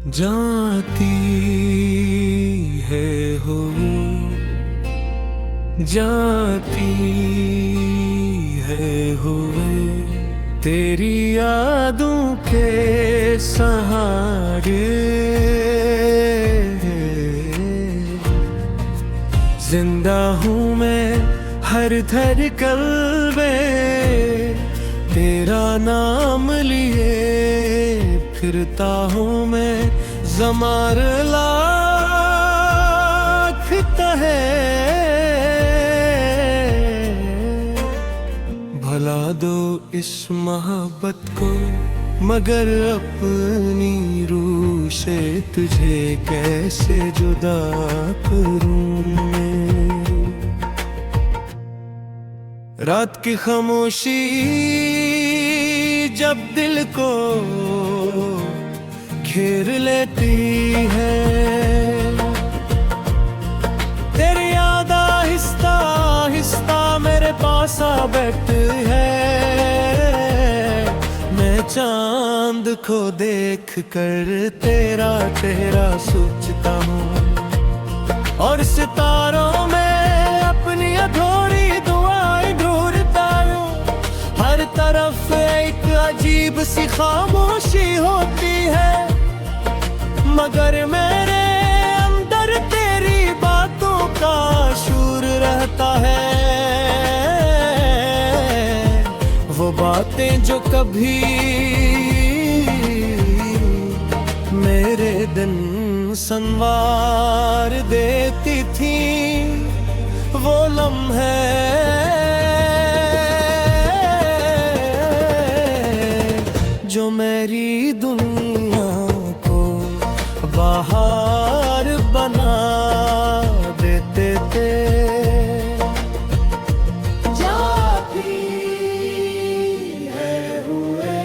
जाती है हो जाती है हुए तेरी यादों के सहारे। जिंदा हूँ मैं हर धड़कन में तेरा नाम लिए, फिरता हूँ मैं ज़मार लाख तहे। भला दो इस मोहब्बत को मगर अपनी रूह से तुझे कैसे जुदा करूं मैं। रात की खामोशी जब दिल को घेर लेती है, तेरी याद आहिस्ता आहिस्ता मेरे पास आ बैठी है। मैं चांद को देख कर तेरा चेहरा सोचता हूँ और सितारों में अपनी अधूरी दुआएं ढूंढता हूँ। हर तरफ एक अजीब सी खामोशी होती है, मगर मेरे अंदर तेरी बातों का शूर रहता है। वो बातें जो कभी मेरे दिन संवार देती थी, वो लम्हे जो मेरी दुनिया को बाहर बना देते थे। जाती है हुए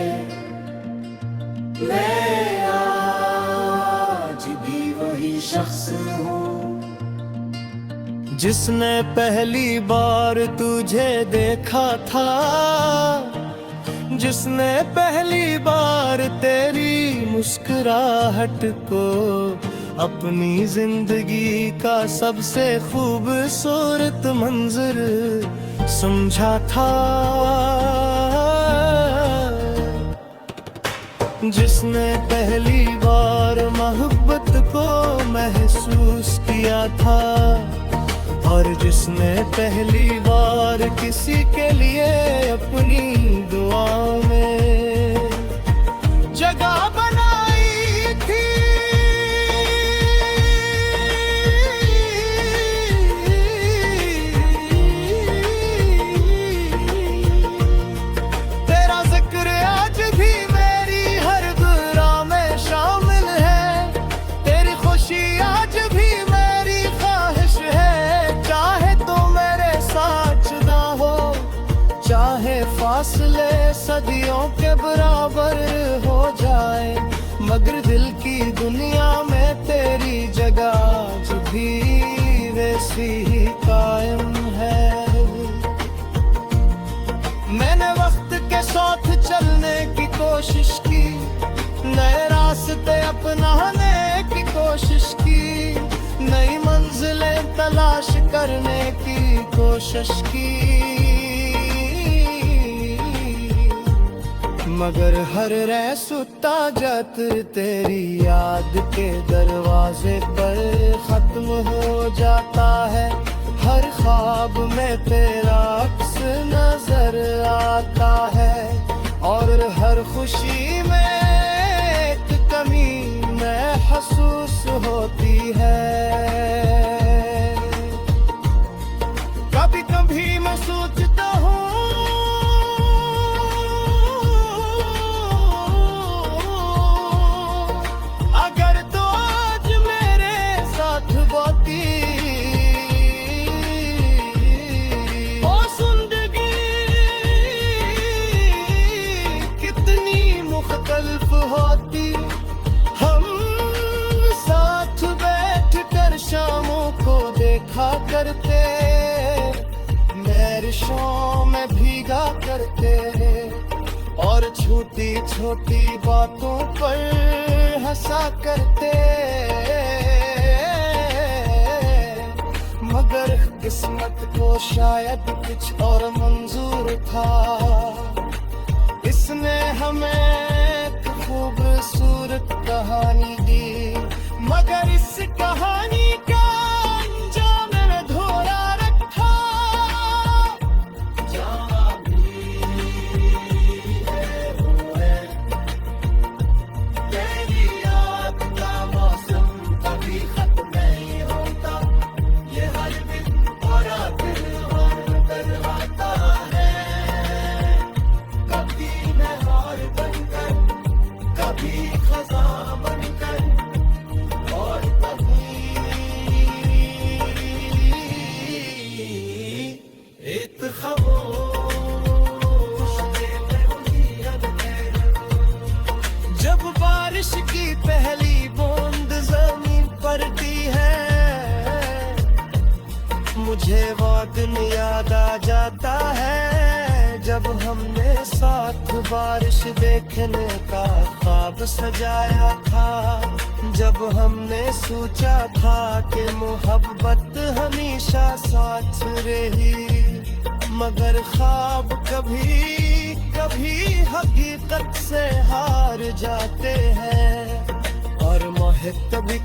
मैं आज भी वही शख्स हूँ जिसने पहली बार तुझे देखा था, जिसने पहली बार तेरी मुस्कुराहट को अपनी जिंदगी का सबसे खूबसूरत मंजर समझा था, जिसने पहली बार मोहब्बत को महसूस किया था, और जिसने पहली बार किसी के लिए अपनी दुआओं में जगह बनाई थी। तेरा जिक्र आज भी मेरी हर दुआ में शामिल है, तेरी खुशी आज भी मेरी ख्वाहिश है। चाहे तो मेरे साथ ना हो, चाहे फासले सदियों के बराबर हो जाए, मगर दिल की दुनिया में तेरी जगह आज भी वैसी ही कायम है। मैंने वक्त के साथ चलने की कोशिश की, नए रास्ते अपनाने की कोशिश की, नई मंजिलें तलाश करने की कोशिश की, मगर हर रसूता जत तेरी याद के दरवाजे पर खत्म हो जाता है। हर ख्वाब में तेरा अक्स नजर आता है, और हर खुशी में एक कमी महसूस होती है। कभी कभी मैं सोचता हूँ अगर तो आज मेरे साथ होती ओ जिंदगी कितनी मुख्तलिफ होती। हम साथ बैठकर शामों को देखा करते, बारिशों में भीगा करते, और और छोटी छोटी बातों पर हंसा करते, मगर किस्मत को शायद कुछ और मंजूर था। इसने हमें एक खूबसूरत कहानी दी, मगर इस कहानी का अंजाम अधूरा रखा। जहाँ भी हुए तेरी याद का मौसम कभी खत्म नहीं होता। ये हर दिन भरा दिल और करवाता है, कभी नहर बनकर, कभी खज़ां बनकर, और कभी एक खामोश जब बारिश की पहली बूंद जमीन पर गिरती है, मुझे वो दिन याद आ जाता है जब हमने साथ बारिश देखने का ख्वाब सजाया था। जब हमने सोचा था कि मोहब्बत हमेशा साथ रही, मगर ख्वाब कभी कभी हकीकत से हार जाते हैं, और मोह कभी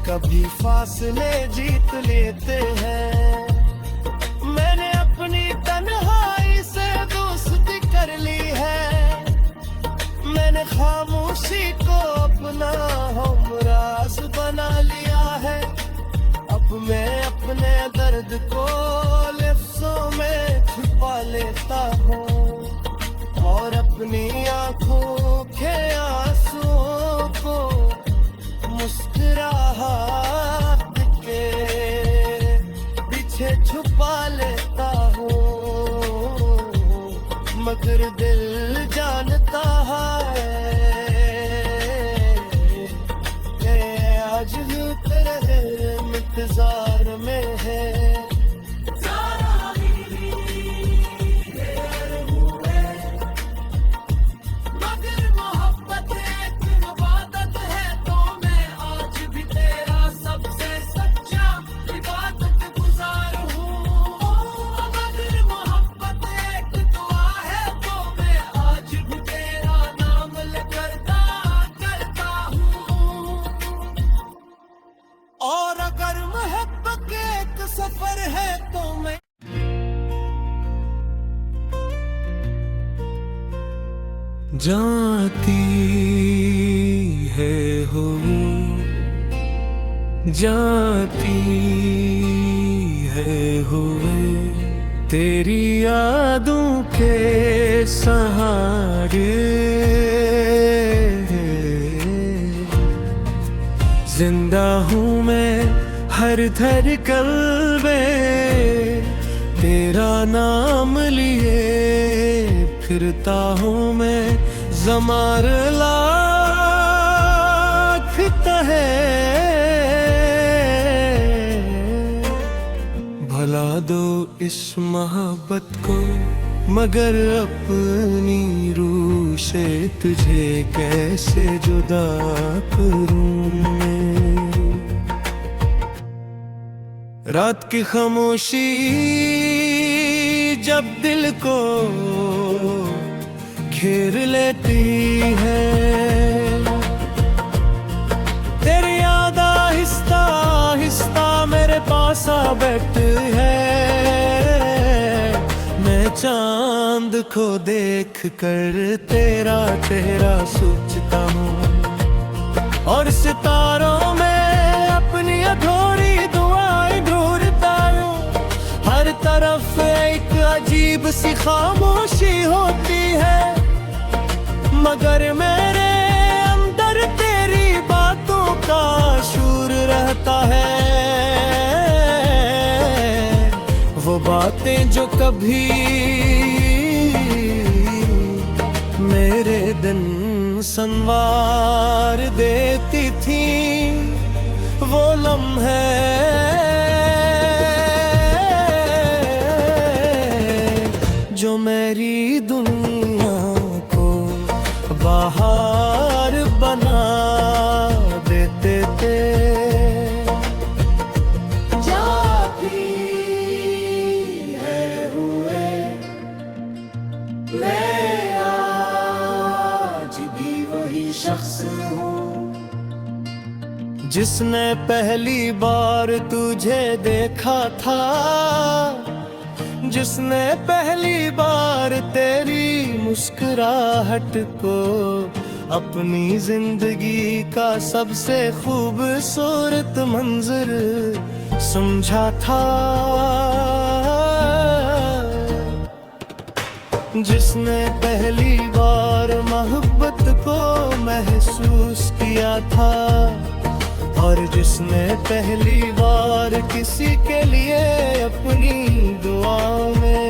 कभी फासले जीत लेते हैं। मैंने अपनी तन्हाई से दोस्ती कर ली है, मैंने खामोशी को अपना हमराज बना लिया है। अब मैं अपने दर्द को लफ्ज़ों में छुपा लेता हूँ, और अपनी आँखों के आंसुओं को मुस्कुराहट के पीछे छुपा लेता हूँ, मगर दिल जानता है कि आज भी तेरे इंतजार में है। और अगर मोहब्बत एक सफर है तो मैं जाती है हो, जाती है हुए तेरी यादों के सहारे। जिंदा हूँ मैं हर धड़कन में, तेरा नाम लिए फिरता हूँ मैं ज़मार लाखता है। भला दो इस मोहब्बत को, मगर अपनी रूह से तुझे कैसे जुदा करूं मैं। रात की खामोशी जब दिल को घेर लेती है, तेरी याद आहिस्ता आहिस्ता मेरे पास आ बैठी है। मैं चांद को देख कर तेरा चेहरा सोचता हूँ, और सितारों में अपनी अधूरी दुआएं ढूंढता हूँ। हर तरफ एक अजीब सी खामोशी होती है, मगर मेरे अंदर तेरी बातों का शूर रहता है। वो बातें जो कभी मेरे दिन संवार देती थी, वो लम्हे मेरी दुनिया को बाहर बना देते थे। जा भी है हुए मैं आज भी वही शख्स हूँ जिसने पहली बार तुझे देखा था, जिसने पहली बार तेरी मुस्कुराहट को अपनी जिंदगी का सबसे खूबसूरत मंजर समझा था, जिसने पहली बार मोहब्बत को महसूस किया था, और जिसने पहली बार किसी के लिए अपनी दुआ में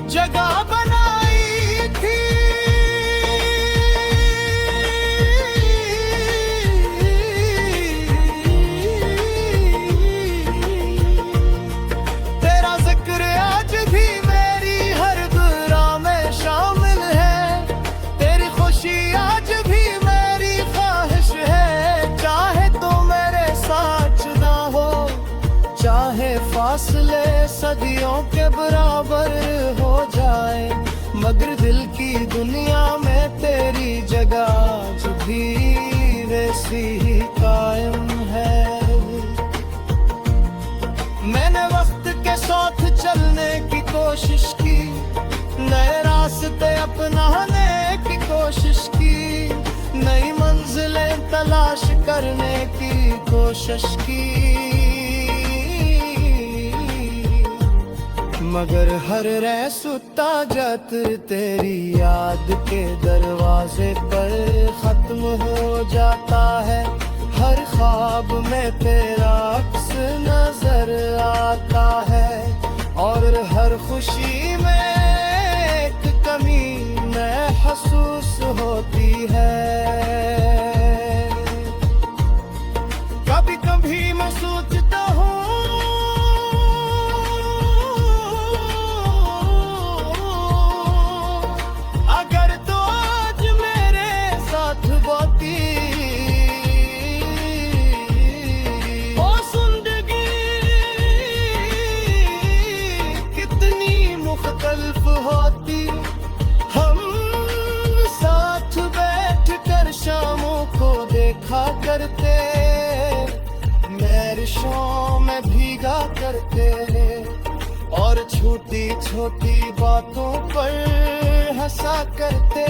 जगह बनाई थी। तेरा जिक्र आज भी मेरी हर दुआ में शामिल है, तेरी खुशी आज भी मेरी ख्वाहिश है। चाहे तो मेरे साथ ना हो, चाहे फासले सदियों के बराबर हो जाए, मगर दिल की दुनिया में तेरी जगह आज भी वैसी ही कायम है। मैंने वक्त के साथ चलने की कोशिश की, नए रास्ते अपनाने की कोशिश की, नई मंजिलें तलाश करने की कोशिश की, मगर हर रह सुता जत तेरी याद के दरवाजे पर खत्म हो जाता है। हर ख्वाब में तेरा अक्स नजर आता है, और हर खुशी में एक कमी महसूस होती है। कभी कभी मैं सोचता हूँ अगर तो आज मेरे साथ होती ओ जिंदगी कितनी मुख्तलिफ होती। हम साथ बैठ कर शामों को देखा करते, बारिशों में भीगा करते, और छोटी छोटी बातों पर हंसा करते,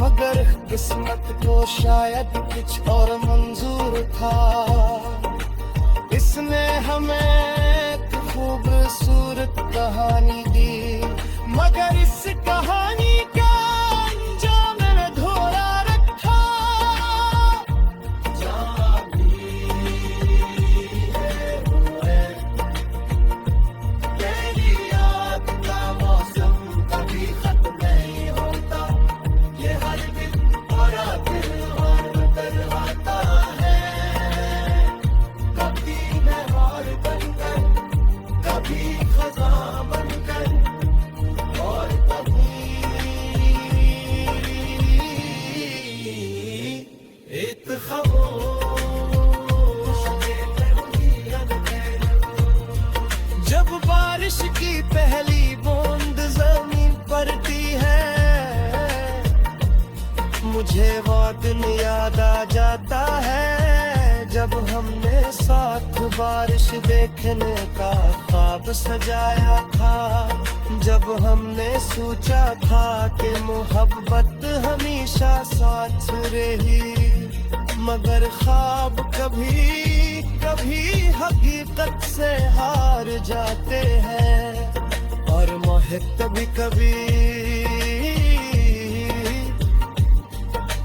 मगर किस्मत को शायद कुछ और मंजूर था। इसने हमें एक खूबसूरत कहानी दी, मगर इस कहानी का अंजाम में धोरा रखा। तेरी याद का मौसम कभी खत्म नहीं होता, ये हर दिन और दिल और बदल आता है। कभी नहर बनकर, कभी खज़ां बनकर, और कभी एक जब बारिश की पहली बूंद जमीन पड़ती है, मुझे वो दिन याद आ जाता है जब हमने साथ बारिश देखने का ख्वाब सजाया था। जब हमने सोचा था कि मोहब्बत हमेशा साथ रही, मगर ख्वाब कभी कभी हकीकत से हार जाते हैं, और मोहब्बत भी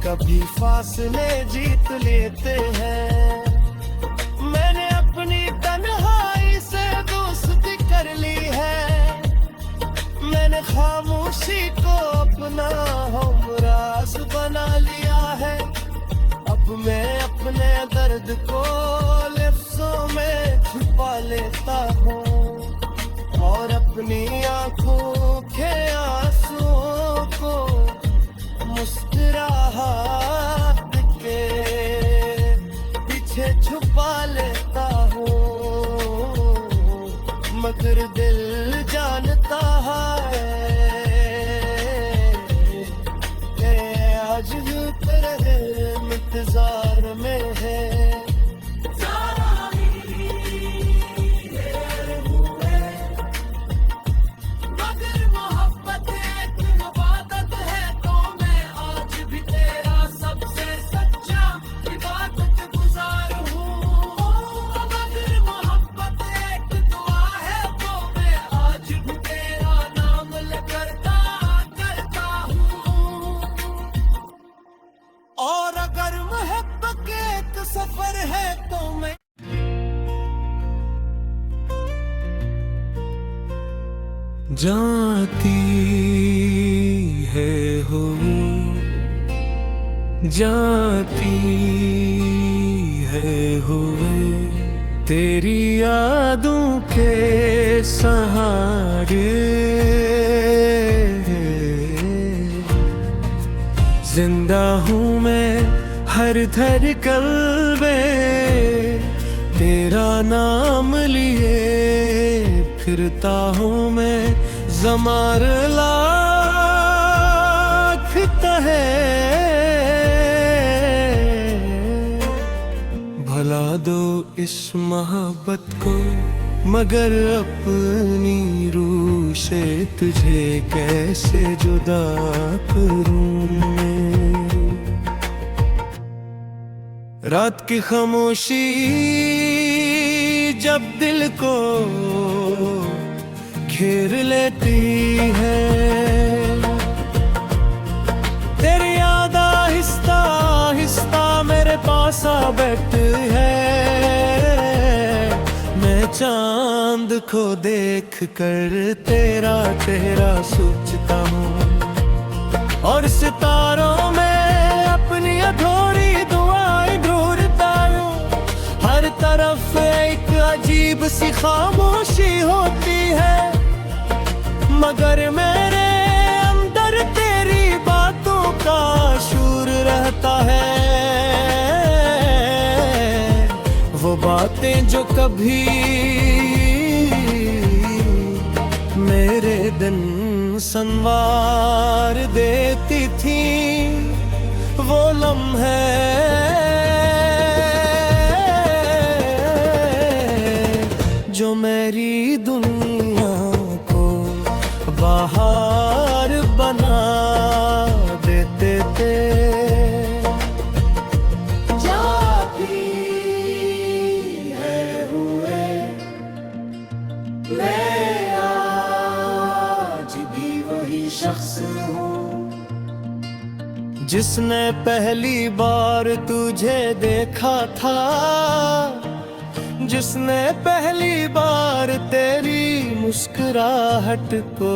कभी फासले जीत लेते हैं। मैंने अपनी तन्हाई से दोस्ती कर ली है, मैंने खामोशी को अपना हमराज बना लिया है। अब मैं अपने दर्द को लफ्ज़ों में छुपा लेता हूँ, अपनी आंखों के आंसुओं को मुस्कुराहट के पीछे छुपा लेता हूँ, मगर दिल जानता है कि आज भी तेरे इंतजार में है। मगर मोहब्बत एक इबादत है, तो मैं आज भी तेरा सबसे सच्चा इबादत गुजार हूँ। मगर मोहब्बत एक दुआ है, तो मैं आज भी तेरा नाम लेकर करता हूँ। और अगर मोहब्बत एक सफर है तो मैं जाती है हो जाती है हुए तेरी यादों के सहारे, जिंदा हूँ मैं हर धड़कन में तेरा नाम लिए, फिरता हूँ मैं ज़मार लाखता है। भला दो इस मोहब्बत को, मगर अपनी रूह से तुझे कैसे जुदा करूं मैं। रात की खामोशी जब दिल को घेर लेती है, तेरी याद आहिस्ता आहिस्ता मेरे पास आ बैठी है। मैं चांद को देख कर तेरा चेहरा सोचता हूँ, और सितारों में अपनी अधूरी दुआएं ढूंढता हूँ। हर तरफ एक अजीब सी खामोशी होती है, मगर मेरे अंदर तेरी बातों का शूर रहता है। वो बातें जो कभी मेरे दिन संवार देती थी, वो लम्हे जो मेरी दुनिया को बाहर बना देते थे। जाती है हुए मैं आज भी वही शख्स हूँ, जिसने पहली बार तुझे देखा था, जिसने पहली बार तेरी मुस्कुराहट को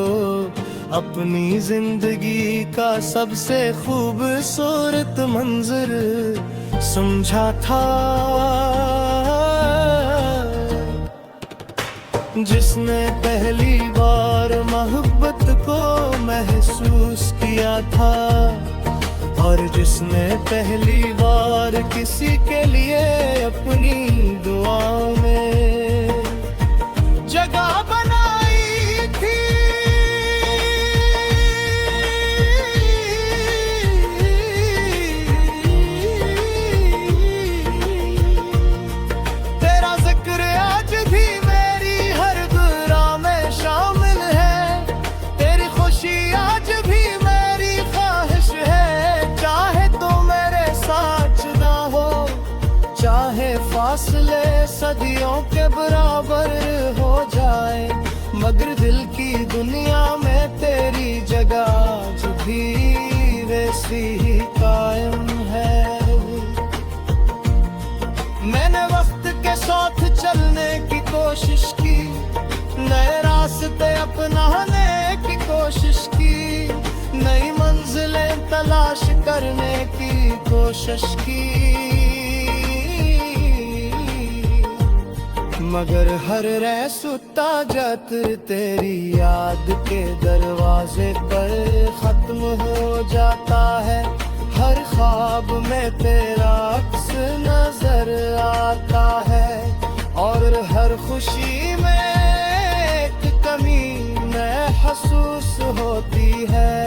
अपनी जिंदगी का सबसे खूबसूरत मंजर समझा था, जिसने पहली बार मोहब्बत को महसूस किया था, और जिसने पहली बार किसी के लिए अपनी दुआओं में जगह बनाई थी। तेरा जिक्र आज भी मेरी हर दुआ में शामिल है, तेरी खुशी आज भी मेरी ख्वाहिश है। चाहे तो मेरे साथ ना हो, चाहे फासले सदियों के बराबर हो जाए, मगर दिल की दुनिया में तेरी जगह आज भी वैसी ही कायम है। मैंने वक्त के साथ चलने की कोशिश की, नए रास्ते अपनाने की कोशिश की, नई मंजिलें तलाश करने की कोशिश की, मगर हर रह सुता जतर तेरी याद के दरवाजे पर खत्म हो जाता है। हर ख्वाब में तेरा अक्स नजर आता है और हर खुशी में एक कमी महसूस होती है।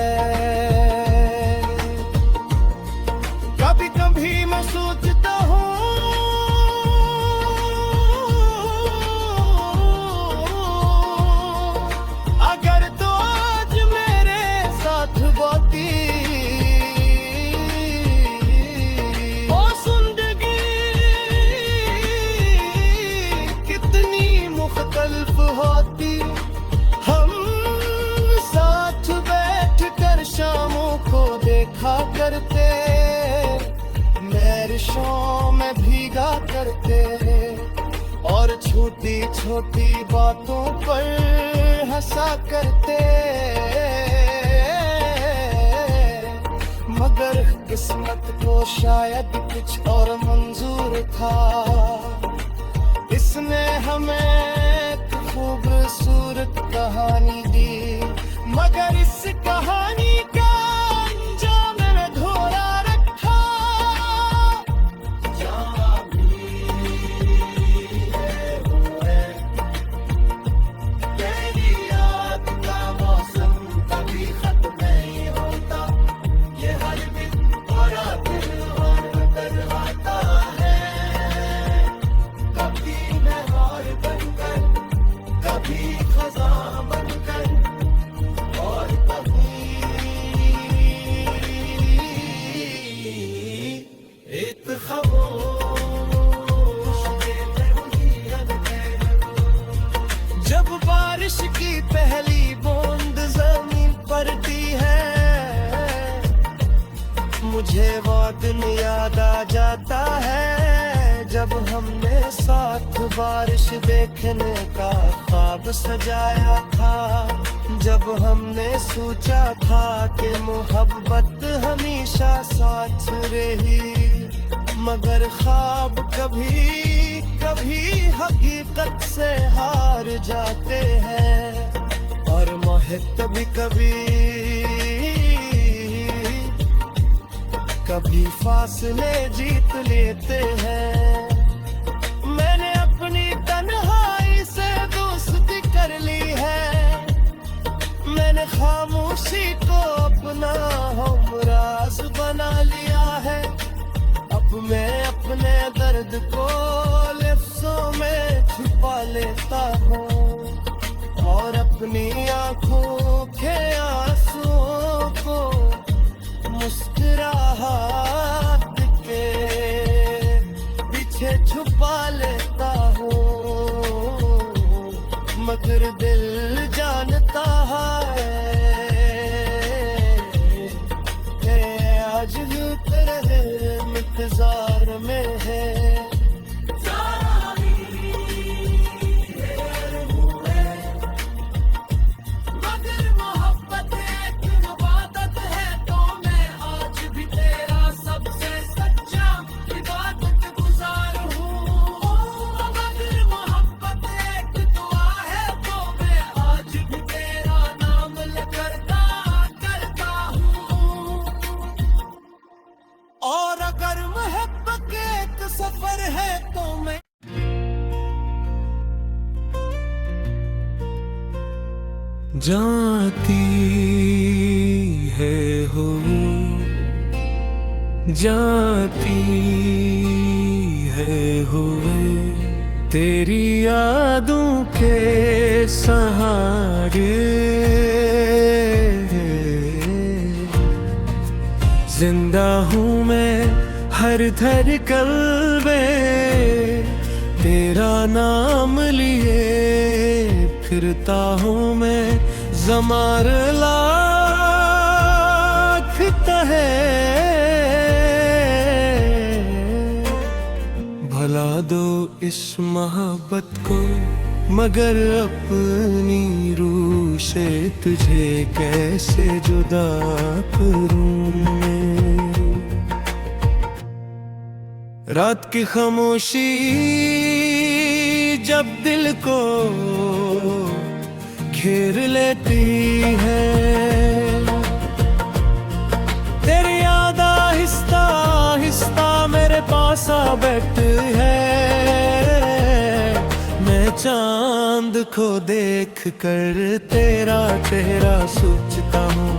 कभी कभी मैं सोचता हूँ अगर तो आज मेरे साथ बोती ओ जिंदगी कितनी मुख्तलिफ होती। हम साथ बैठ कर शामों को देखा करते, बारिशों में भीगा करते और छोटी छोटी बातों पर हंसा करते। मगर किस्मत को शायद कुछ और मंजूर था, इसने हमें एक खूबसूरत कहानी दी। मगर इस कहानी का अंजाम में धोरा रखा। तेरी याद का मौसम कभी खत्म नहीं होता, ये हर दिन बड़ा दिल और आता है। कभी नहर बनकर, कभी खज़ां बनकर और कभी एक जब बारिश की पहली बूंद जमीन पड़ती है, मुझे वो दिन याद आ जाता है जब हमने साथ बारिश देखने का ख्वाब सजाया था। जब हमने सोचा था कि मोहब्बत हमेशा साथ रही, मगर ख्वाब कभी कभी हकीकत से हार जाते हैं और मोहब्बत भी कभी फासले जीत लेते हैं। मैंने अपनी तन्हाई से दोस्ती कर ली है, मैंने खामोशी को अपना हमराज बना लिया है। अब मैं अपने दर्द को लफ्ज़ों में छुपा लेता हूँ और अपनी आँखों के आंसुओं को मुस्कुराहट के पीछे छुपा लेता हूँ। मगर दिल जानता है कि आज भी तेरे इंतजार में है। मगर मोहब्बत एक इबादत है, तो मैं आज भी तेरा सबसे सच्चा इबादत गुजार हूँ। मगर मोहब्बत एक दुआ है, तो मैं आज भी तेरा नाम करता हूँ। और अगर मोहब्बत एक सफर है तो मैं जाती है हो जाती है हुए तेरी यादों के सहारे। जिंदा हूँ मैं हर धड़कन में तेरा नाम लिए, फिरता हूँ मैं ज़मार लाख तहे। भला दो इस मोहब्बत को, मगर अपनी रूह से तुझे कैसे जुदा करूं मैं। रात की खामोशी जब दिल को घेर लेती है, तेरी याद आहिस्ता आहिस्ता मेरे पास आ बैठती है। मैं चांद को देख कर तेरा चेहरा सोचता हूँ,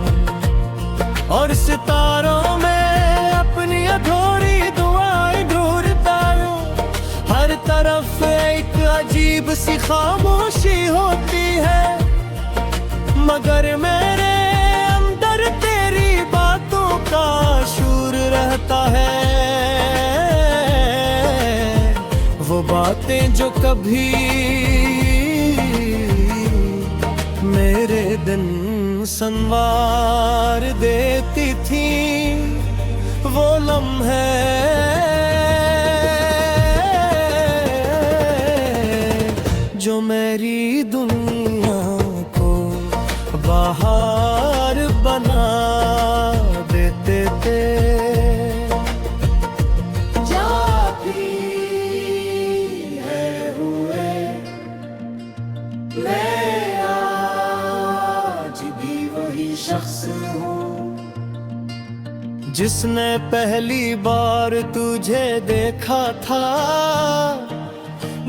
और सितारों में अपनी अधूरी दुआएं ढूंढता हूँ। हर तरफ एक अजीब सी खामोशी होती है, मगर मेरे अंदर तेरी बातों का शूर रहता है। वो बातें जो कभी मेरे दिन संवार देती थी, वो लम्हे जो मेरी दुनिया को बाहर बना देते थे। जा भी है हुए मैं आज भी वही शख्स हूँ, जिसने पहली बार तुझे देखा था,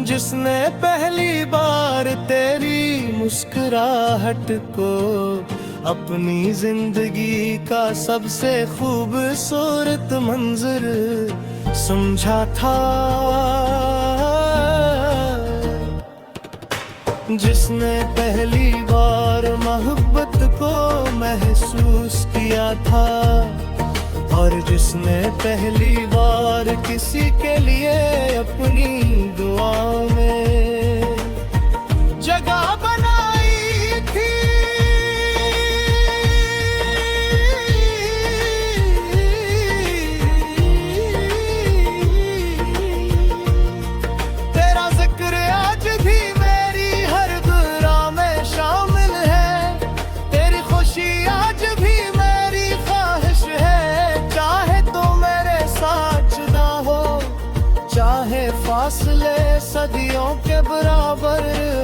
जिसने पहली बार तेरी मुस्कुराहट को अपनी जिंदगी का सबसे खूबसूरत मंजर समझा था, जिसने पहली बार मोहब्बत को महसूस किया था, और जिसने पहली बार किसी के लिए अपनी दुआओं में जगह बनाई थी। तेरा जिक्र आज भी मेरी हर दुआ में शामिल है, तेरी खुशी आज भी मेरी ख्वाहिश है। चाहे तो मेरे साथ ना हो, चाहे फासले सदियों के बराबर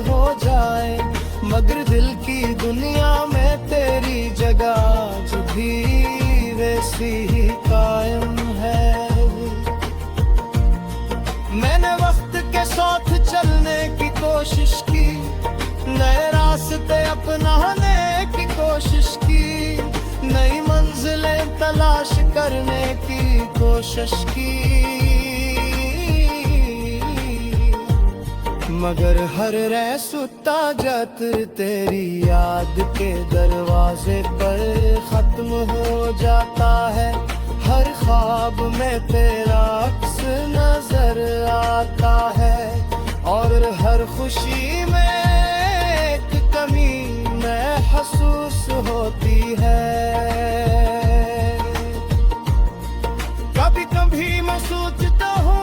हो जाए, मगर दिल की दुनिया में तेरी जगह आज भी वैसी ही कायम है। मैंने वक्त के साथ चलने की कोशिश की, नए रास्ते अपनाने की कोशिश की, नई मंजिलें तलाश करने की कोशिश की, मगर हर रह सुता जातर तेरी याद के दरवाजे पर खत्म हो जाता है। हर ख्वाब में तेरा अक्स नजर आता है, और हर खुशी में एक कमी महसूस होती है। कभी कभी मैं सोचता हूँ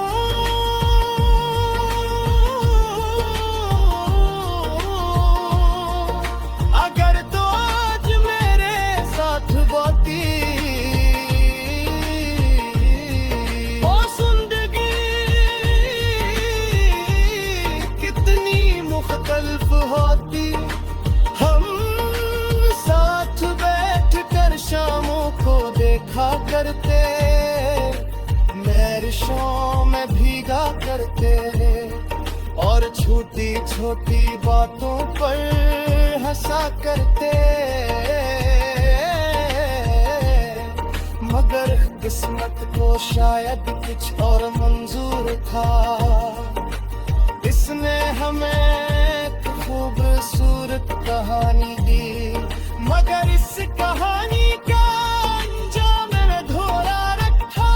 अगर तो आज मेरे साथ बाती ओ जिंदगी कितनी मुख्तलिफ होती। हम साथ बैठ कर शामों को देखा करते, बारिशों में भीगा करते, और छोटी छोटी बातों पर हंसा करते, मगर किस्मत को शायद कुछ और मंजूर था। इसने हमें एक खूबसूरत कहानी दी, मगर इस कहानी का अंजाम में धोरा रखा।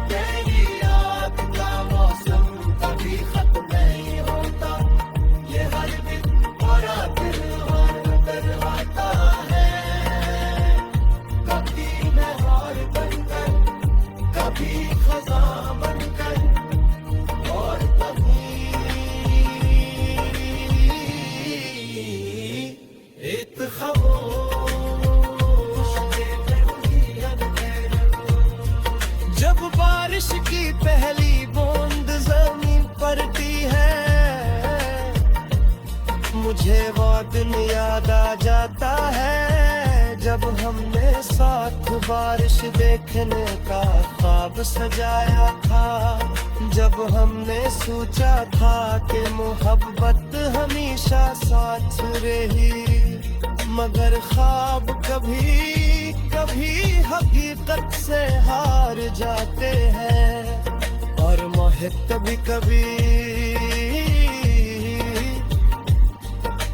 तेरी याद का मौसम कभी खत्म नहीं होता, ये हर दिन बड़ा त्योहार नजर आता है। कभी बहार बनकर, कभी खज़ां बनकर, और कभी बारिश की पहली बूंद जमीन पड़ती है, मुझे वो दिन याद आ जाता है जब हमने साथ बारिश देखने का ख्वाब सजाया था। जब हमने सोचा था कि मोहब्बत हमेशा साथ रही, मगर ख्वाब कभी कभी हकीकत से हार जाते हैं, और मोहित कभी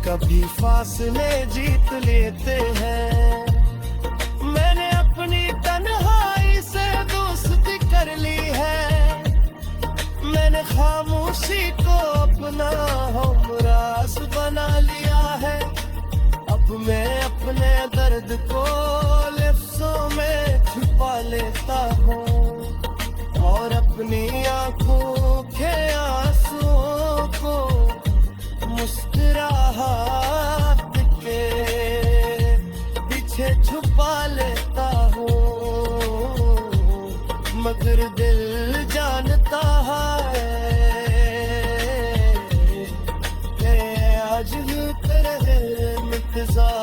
कभी फासले जीत लेते हैं। मैंने अपनी तन्हाई से दोस्ती कर ली है, मैंने खामोशी को अपना हमराज बना लिया है। अब मैं अपने दर्द को लफ्ज़ों में छुपा लेता हूँ, और अपनी आंखों के आंसुओं को मुस्कुराहट के पीछे छुपा लेता हूँ, मगर दिल जानता है कि आज भी तेरे इंतजार